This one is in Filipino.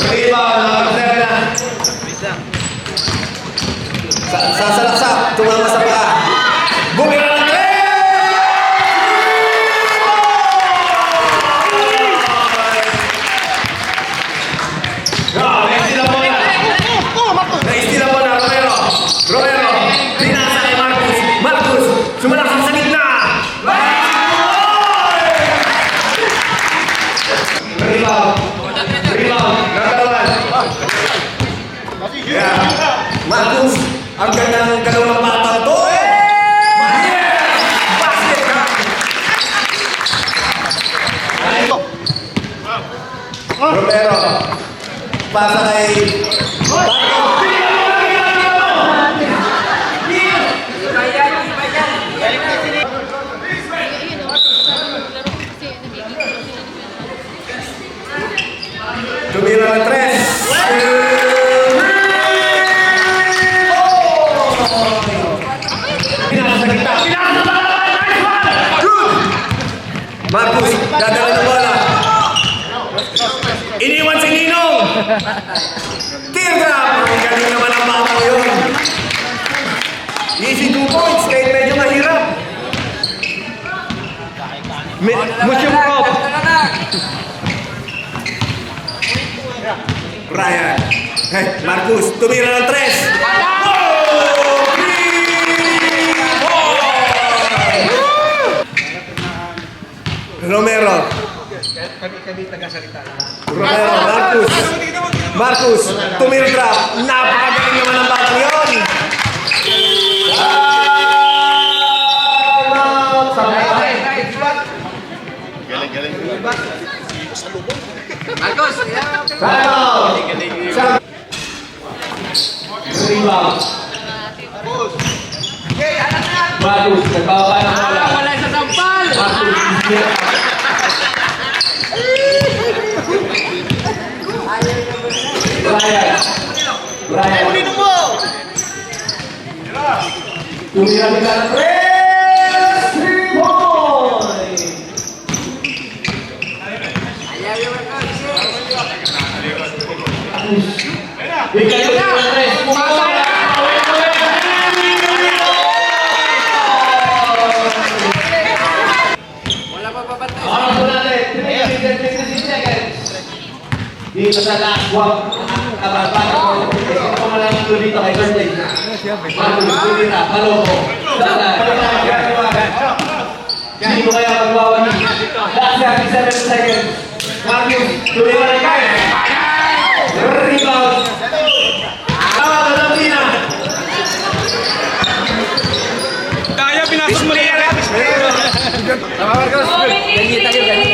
Rebound. Sasalaksak. Tumama sa paa. Bumira ng naistila mo na Romero. Pinasa kay Marcus. Sumalaksak sa gitna. Rebound. Nagkaroon. Yeah. Marcus. Ang ganda ng dalawang batang to. Basket ka. Romero. Pasa kay tumira ng 3. Marcus, dadala ng bola. Iniwan si Ninong. Teardrop. Ang galing naman ang batang yun. Easy 2 points kahit medyo mahirap. Musyong prop. Ryan. Hey, Marcus, tumira ng 3. Romero. Kami taga-salita. Romero, Marcus, tumira. Napakagaling naman ang batang yun. Galing. Marcos! Rebound. Marcus, nagbawa ng bola. Wala sa sampal! Brian. Tumira kita ng 3 point! Ikaw na! Wala pa papatay. Oras po natin. 3 seconds. Dito sa last walk. Ito mo lang ito dito kay Birthday. Marcus, tumira. Paloko. Hindi mo kaya magbawa niyo. Last 7 seconds. Marcus, tumira na kayo. Rebound. Kaya pinasok mo rin. Tama Marcos. Ganyan tayo.